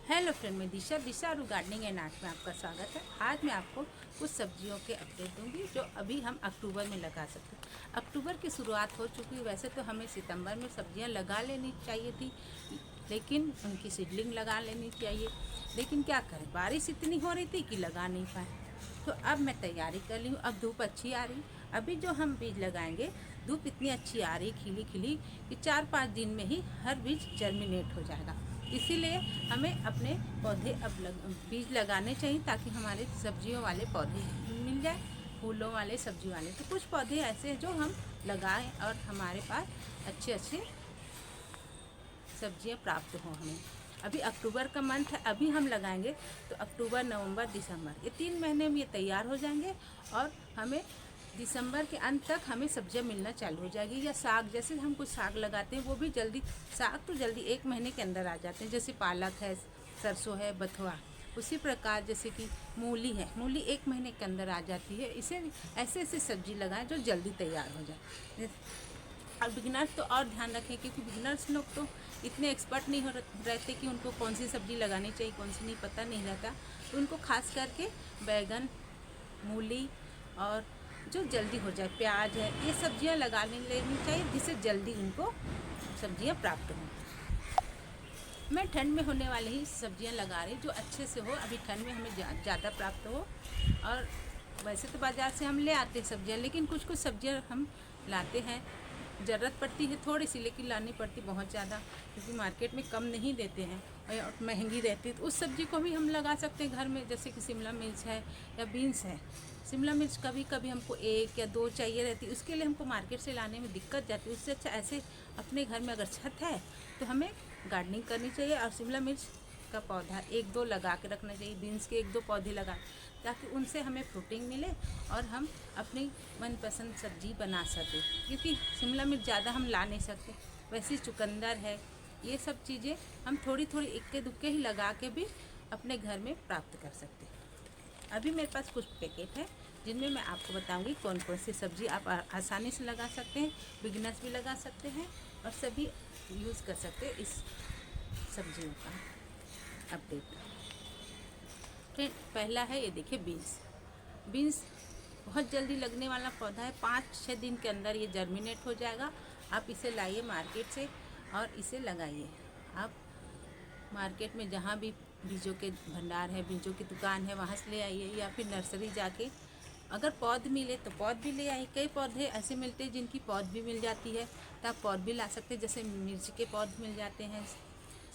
Hello friend, मैं दिशा और gardening and art में आपका स्वागत है। आज मैं आपको कुछ सब्जियों के अपडेट दूंगी जो अभी हम अक्टूबर में लगा सकते हैं। अक्टूबर की शुरुआत हो चुकी है। वैसे तो हमें सितंबर में सब्जियां लगा लेनी चाहिए थी, लेकिन उनकी सीडलिंग लगा लेनी चाहिए। लेकिन क्या करें, बारिश इतनी हो रही थी कि लगा नहीं पाए। तो अब मैं तैयारी कर ली हूँ। अब धूप अच्छी आ रही। अभी जो हम बीज लगाएंगे, धूप इतनी अच्छी आ रही खिली खिली कि 4-5 दिन में ही हर बीज जर्मिनेट हो जाएगा। इसीलिए हमें अपने पौधे अब बीज लगाने चाहिए ताकि हमारे सब्जियों वाले पौधे मिल जाए, फूलों वाले, सब्जी वाले। तो कुछ पौधे ऐसे हैं जो हम लगाएं और हमारे पास अच्छे अच्छे सब्जियां प्राप्त हों हमें। अभी अक्टूबर का मंथ है, अभी हम लगाएंगे तो अक्टूबर, नवंबर, दिसंबर, ये 3 महीने में ये तैयार हो जाएंगे और हमें दिसंबर के अंत तक हमें सब्जियां मिलना चालू हो जाएगी। या साग, जैसे हम कुछ साग लगाते हैं वो भी जल्दी, साग तो जल्दी 1 महीने के अंदर आ जाते हैं। जैसे पालक है, सरसों है, बथुआ। उसी प्रकार जैसे कि मूली है, मूली 1 महीने के अंदर आ जाती है। इसे ऐसे ऐसे सब्जी लगाएं जो जल्दी तैयार हो जाए। और बिगिनर्स तो और ध्यान रखें, क्योंकि बिगिनर्स लोग तो इतने एक्सपर्ट नहीं हो रहते कि उनको कौन सी सब्ज़ी लगानी चाहिए, कौन सी नहीं, पता नहीं रहता। तो उनको खास करके बैगन, मूली और जो जल्दी हो जाए, प्याज है, ये सब्जियां लगा लेनी चाहिए जिससे जल्दी उनको सब्जियां प्राप्त हों। मैं ठंड में होने वाली ही सब्जियां लगा रही जो अच्छे से हो। अभी ठंड में हमें ज़्यादा प्राप्त हो। और वैसे तो बाज़ार से हम ले आते हैं सब्जियां, लेकिन कुछ कुछ सब्जियां हम लाते हैं, ज़रूरत पड़ती है थोड़ी सी, लेकिन लानी पड़ती बहुत ज़्यादा, क्योंकि मार्केट में कम नहीं देते हैं और महंगी रहती है। तो उस सब्ज़ी को भी हम लगा सकते हैं घर में, जैसे कि शिमला मिर्च है या बीन्स है। शिमला मिर्च कभी कभी हमको 1 या 2 चाहिए रहती है, उसके लिए हमको मार्केट से लाने में दिक्कत जाती है। उससे अच्छा ऐसे अपने घर में अगर छत है तो हमें गार्डनिंग करनी चाहिए और शिमला मिर्च का पौधा 1-2 लगा के रखना चाहिए। बीन्स के 1-2 पौधे लगा, ताकि उनसे हमें फ्रूटिंग मिले और हम अपनी मनपसंद सब्जी बना सकें। क्योंकि शिमला मिर्च ज़्यादा हम ला नहीं सकते, वैसे चुकंदर है, ये सब चीज़ें हम थोड़ी थोड़ी इक्के दुक्के ही लगा के भी अपने घर में प्राप्त कर सकते हैं। अभी मेरे पास कुछ पैकेट है जिनमें मैं आपको बताऊंगी कौन कौन सी सब्ज़ी आप आसानी से लगा सकते हैं, बिगिनर्स भी लगा सकते हैं और सभी यूज़ कर सकते हैं इस सब्जियों का अपडेट। फिर पहला है, ये देखिए बीन्स। बीन्स बहुत जल्दी लगने वाला पौधा है, 5-6 दिन के अंदर ये जर्मिनेट हो जाएगा। आप इसे लाइए मार्केट से और इसे लगाइए। आप मार्केट में जहाँ भी बीजों के भंडार है, बीजों की दुकान है, वहाँ से ले आइए, या फिर नर्सरी जाके अगर पौध मिले तो पौध भी ले आइए। कई पौधे ऐसे मिलते हैं जिनकी पौध भी मिल जाती है, तो आप पौध भी ला सकते हैं। जैसे मिर्च के पौध मिल जाते हैं,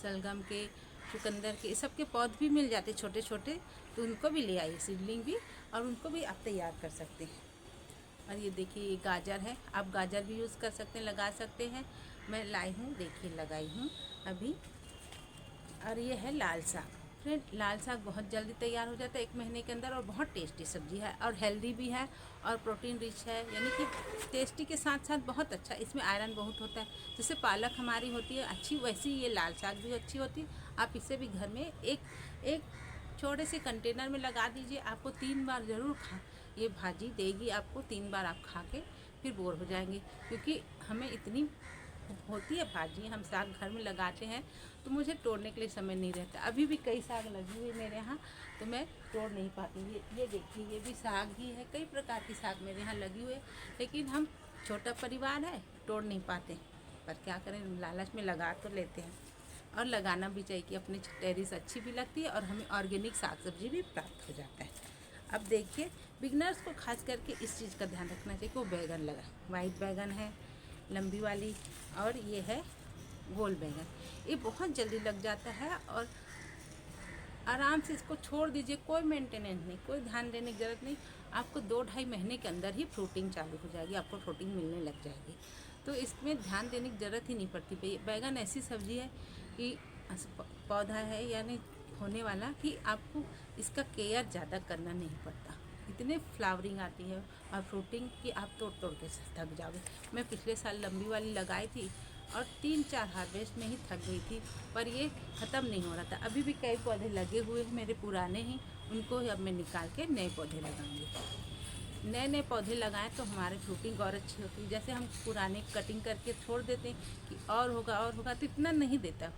शलगम के, चुकंदर के, सब के पौध भी मिल जाते हैं छोटे छोटे, तो उनको भी ले आइए, सीडलिंग भी, और उनको भी आप तैयार कर सकते हैं। और ये देखिए, ये गाजर है, आप गाजर भी यूज़ कर सकते हैं, लगा सकते हैं। मैं लाई हूँ, देखिए लगाई हूँ अभी। और ये है लाल साग। फ्रेंड, लाल साग बहुत जल्दी तैयार हो जाता है 1 महीने के अंदर, और बहुत टेस्टी सब्जी है और हेल्दी भी है और प्रोटीन रिच है। यानी कि टेस्टी के साथ साथ बहुत अच्छा, इसमें आयरन बहुत होता है। जैसे पालक हमारी होती है अच्छी, वैसी ये लाल साग भी अच्छी होती है। आप इसे भी घर में एक छोटे से कंटेनर में लगा दीजिए। आपको 3 बार ज़रूर ये भाजी देगी आपको। 3 बार आप खा के फिर बोर हो जाएंगे, क्योंकि हमें इतनी होती है भाजी, हम साग घर में लगाते हैं, तो मुझे तोड़ने के लिए समय नहीं रहता। अभी भी कई साग लगी हुई मेरे यहाँ, तो मैं तोड़ नहीं पाती। ये देखिए, ये भी साग ही है, कई प्रकार की साग मेरे यहाँ लगी हुई है, लेकिन हम छोटा परिवार है, तोड़ नहीं पाते। पर क्या करें, लालच में लगा तो लेते हैं। और लगाना भी चाहिए कि अपनी टेरिस अच्छी भी लगती है और हमें ऑर्गेनिक साग सब्जी भी प्राप्त हो जाता है। अब देखिए, बिगनर्स को खास करके इस चीज़ का ध्यान रखना चाहिए कि वो बैगन लगा, वाइट बैगन है, लंबी वाली, और ये है गोल बैगन। ये बहुत जल्दी लग जाता है और आराम से इसको छोड़ दीजिए, कोई मेंटेनेंस नहीं, कोई ध्यान देने की ज़रूरत नहीं। आपको 2-2.5 महीने के अंदर ही फ्रूटिंग चालू हो जाएगी, आपको फ्रूटिंग मिलने लग जाएगी। तो इसमें ध्यान देने की ज़रूरत ही नहीं पड़ती। बैगन ऐसी सब्ज़ी है कि पौधा है यानी होने वाला, कि आपको इसका केयर ज़्यादा करना नहीं पड़ता। इतने फ्लावरिंग आती है और फ्रूटिंग की आप तोड़ तोड़ के थक जाओगे। मैं पिछले साल लंबी वाली लगाई थी और 3-4 हार्वेस्ट में ही थक गई थी, पर ये ख़त्म नहीं हो रहा था। अभी भी कई पौधे लगे हुए हैं मेरे पुराने ही, उनको अब मैं निकाल के नए पौधे लगाऊंगी। नए नए पौधे लगाएं तो हमारी फ्रूटिंग और अच्छी होती है। जैसे हम पुराने कटिंग करके छोड़ देते हैं कि और होगा, तो इतना नहीं देता।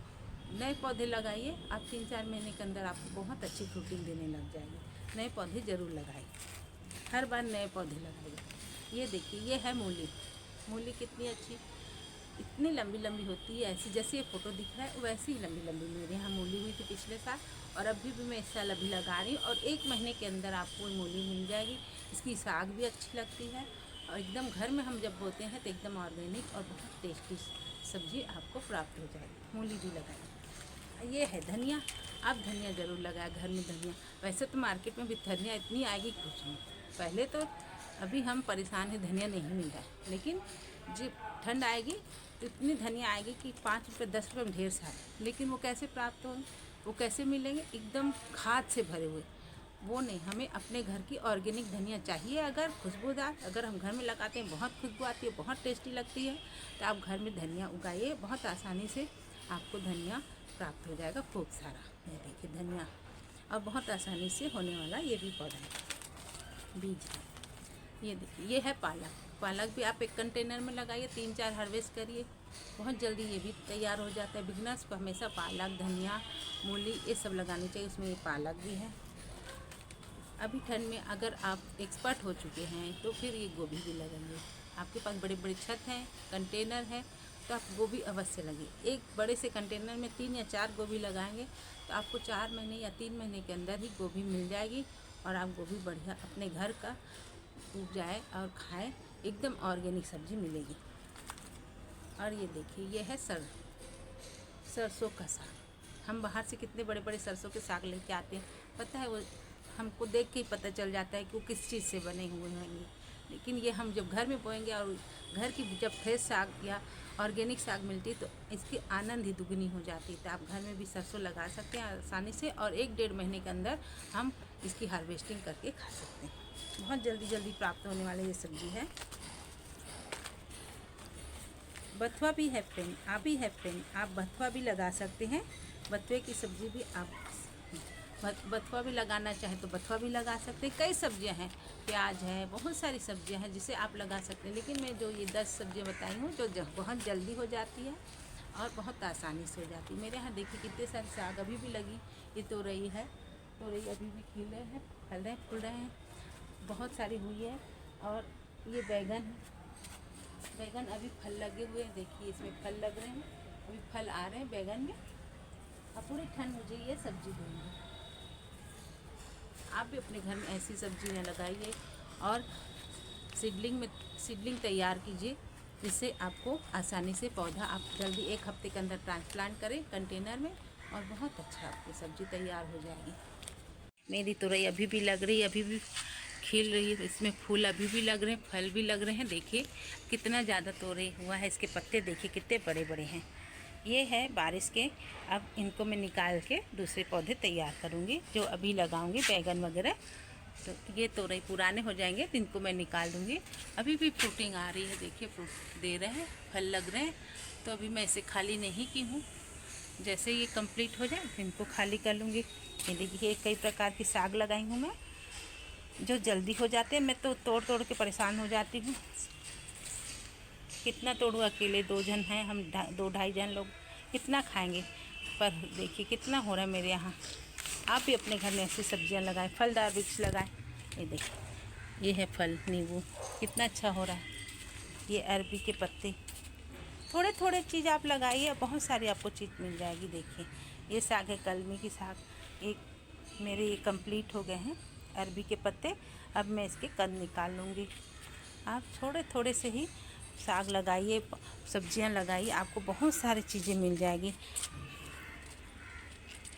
नए पौधे लगाइए, आप 3-4 महीने के अंदर आपको बहुत अच्छी फ्रूटिंग देने लग जाएगी। नए पौधे ज़रूर लगाइए, हर बार नए पौधे लगाइए। ये देखिए, ये है मूली। मूली कितनी अच्छी, इतनी लंबी लंबी होती है, ऐसी जैसे ये फ़ोटो दिख रहा है वैसी ही लंबी लंबी मेरे यहाँ मूली हुई थी पिछले साल, और अभी भी मैं इस साल अभी लगा रही हूँ, और 1 महीने के अंदर आपको मूली मिल जाएगी। इसकी साग भी अच्छी लगती है, और एकदम घर में हम जब बोते हैं तो एकदम ऑर्गेनिक और बहुत टेस्टी सब्जी आपको प्राप्त हो जाएगी। मूली भी लगाइए। ये है धनिया, आप धनिया ज़रूर लगाएं घर में। धनिया वैसे तो मार्केट में भी धनिया इतनी आएगी कुछ नहीं, पहले तो अभी हम परेशान हैं, धनिया नहीं मिल रहा है, लेकिन जब ठंड आएगी तो इतनी धनिया आएगी कि 5 रुपये 10 रुपये में ढेर सारे। लेकिन वो कैसे प्राप्त होंगे, वो कैसे मिलेंगे? एकदम खाद से भरे हुए। वो नहीं, हमें अपने घर की ऑर्गेनिक धनिया चाहिए। अगर खुशबूदार, अगर हम घर में लगाते हैं बहुत खुशबू आती है, बहुत टेस्टी लगती है, तो आप घर में धनिया उगाइए, बहुत आसानी से आपको धनिया प्राप्त हो जाएगा खूब सारा। ये देखिए धनिया, और बहुत आसानी से होने वाला ये भी पौधा है, बीज है। ये देखिए, ये है पालक। पालक भी आप एक कंटेनर में लगाइए, 3-4 हार्वेस्ट करिए, बहुत जल्दी ये भी तैयार हो जाता है। बिगनर्स को हमेशा पालक, धनिया, मूली ये सब लगानी चाहिए, उसमें ये पालक भी है। अभी ठंड में अगर आप एक्सपर्ट हो चुके हैं तो फिर ये गोभी भी लगाइए। आपके पास बड़े बड़े छत हैं, कंटेनर है, तो आप गोभी अवश्य लगाइए। एक बड़े से कंटेनर में 3 या 4 गोभी लगाएंगे तो आपको 4 महीने या 3 महीने के अंदर ही गोभी मिल जाएगी, और आप गोभी बढ़िया अपने घर का उपजाए और खाएं, एकदम ऑर्गेनिक सब्जी मिलेगी। और ये देखिए, ये है सरसों का साग। हम बाहर से कितने बड़े बड़े सरसों के साग लेके आते हैं, पता है, वो हमको देख के ही पता चल जाता है कि वो किस चीज़ से बने हुए होंगे। लेकिन ये हम जब घर में बोएंगे और घर की जब फ्रेश साग या ऑर्गेनिक साग मिलती है तो इसकी आनंद ही दुगनी हो जाती है। तो आप घर में भी सरसों लगा सकते हैं आसानी से, और 1-1.5 महीने के अंदर हम इसकी हार्वेस्टिंग करके खा सकते हैं। बहुत जल्दी जल्दी प्राप्त होने वाली ये सब्जी है। बथुआ भी है फ्रेंड, आप भी है फ्रेंड, आप बथुआ भी लगा सकते हैं। बथुए की सब्ज़ी भी आप बथुआ भी लगाना चाहें तो बथुआ भी लगा सकते हैं। कई सब्जियां हैं, प्याज है, बहुत सारी सब्जियां हैं जिसे आप लगा सकते हैं। लेकिन मैं जो ये 10 सब्जियां बताई हूँ जो बहुत जल्दी हो जाती है और बहुत आसानी से हो जाती है। मेरे यहाँ देखिए कितने सारे साग अभी भी लगी। ये तोरई है, तोरई अभी भी खिले हैं, फल रहे फूल रहे हैं, बहुत सारी हुई है। और ये बैगन है, बैगन अभी फल लगे हुए हैं, देखिए इसमें फल लग रहे हैं, अभी फल आ रहे हैं बैगन में। अब पूरी ठंड मुझे ये सब्जी देंगे। आप भी अपने घर में ऐसी सब्जियां लगाइए और सीडलिंग तैयार कीजिए, जिससे आपको आसानी से पौधा आप जल्दी 1 हफ्ते के अंदर ट्रांसप्लांट करें कंटेनर में, और बहुत अच्छा आपकी सब्ज़ी तैयार हो जाएगी। मेरी तोरई अभी भी लग रही है, अभी भी खिल रही है, इसमें फूल अभी भी लग रहे हैं, फल भी लग रहे हैं। देखिए कितना ज़्यादा तोरई हुआ है, इसके पत्ते देखिए कितने बड़े बड़े हैं। ये है बारिश के, अब इनको मैं निकाल के दूसरे पौधे तैयार करूँगी जो अभी लगाऊंगी, बैगन वगैरह। तो ये तोरई पुराने हो जाएंगे तो इनको मैं निकाल दूँगी। अभी भी फ्रूटिंग आ रही है, देखिए फ्रूट दे रहे हैं, फल लग रहे हैं। तो अभी मैं इसे खाली नहीं की हूँ, जैसे ये कंप्लीट हो जाए तो इनको खाली कर लूँगी। ये देखिए कई प्रकार की साग लगाई हूँ मैं, जो जल्दी हो जाते हैं। मैं तो तोड़ तोड़ के परेशान हो जाती हूँ, कितना तोड़ूँ अकेले, 2 जन हैं हम, 2-2.5 जन लोग कितना खाएंगे। पर देखिए कितना हो रहा है मेरे यहाँ। आप भी अपने घर में ऐसी सब्जियां लगाएं, फलदार वृक्ष लगाएं। ये देखिए, ये है फल नींबू, कितना अच्छा हो रहा है। ये अरबी के पत्ते, थोड़े थोड़े चीज़ आप लगाइए, बहुत सारी आपको चीज़ मिल जाएगी। देखिए ये साग है, कलमी की साग, एक मेरे ये कंप्लीट हो गए हैं अरबी के पत्ते। अब मैं इसके कंद निकाल लूँगी। आप थोड़े थोड़े से ही साग लगाइए, सब्जियां लगाइए, आपको बहुत सारी चीज़ें मिल जाएगी।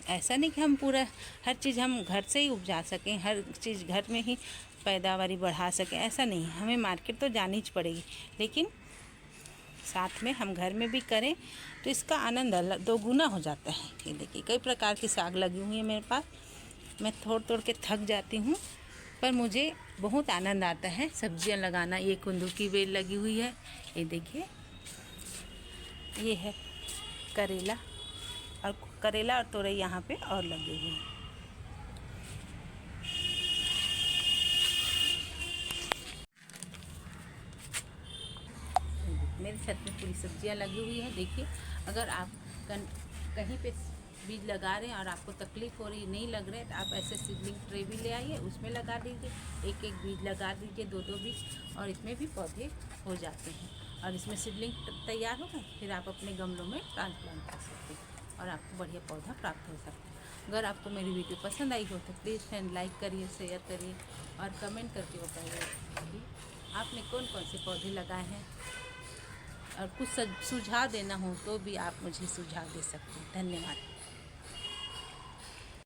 ऐसा नहीं कि हम पूरा हर चीज़ हम घर से ही उपजा सकें, हर चीज़ घर में ही पैदावारी बढ़ा सकें, ऐसा नहीं। हमें मार्केट तो जानी ही पड़ेगी, लेकिन साथ में हम घर में भी करें तो इसका आनंद अलग 2 गुना हो जाता है। ये देखिए कई प्रकार की साग लगी हुई है मेरे पास, मैं तोड़ तोड़ के थक जाती हूँ, पर मुझे बहुत आनंद आता है सब्जियां लगाना। ये कुंदरू की बेल लगी हुई है, ये देखिए, ये है करेला, और करेला और तोरई यहाँ पे और लगी हुई है। मेरी छत में पूरी सब्जियां लगी हुई है। देखिए अगर आप कहीं पे बीज लगा रहे हैं और आपको तकलीफ़ हो रही नहीं लग रहे हैं, तो आप ऐसे सीडलिंग ट्रे भी ले आइए, उसमें लगा दीजिए, एक एक बीज लगा दीजिए, दो दो बीज, और इसमें भी पौधे हो जाते हैं। और इसमें सीडलिंग तैयार हो गए, फिर आप अपने गमलों में ट्रांसप्लांट कर सकते हैं और आपको बढ़िया पौधा प्राप्त हो सकता है। अगर आपको मेरी वीडियो पसंद आई हो तो प्लीज़ फ्रेंड लाइक करिए, शेयर करिए और कमेंट करके बताइए कि आपने कौन कौन से पौधे लगाए हैं। और कुछ सुझाव देना हो तो भी आप मुझे सुझाव दे सकते हैं। धन्यवाद।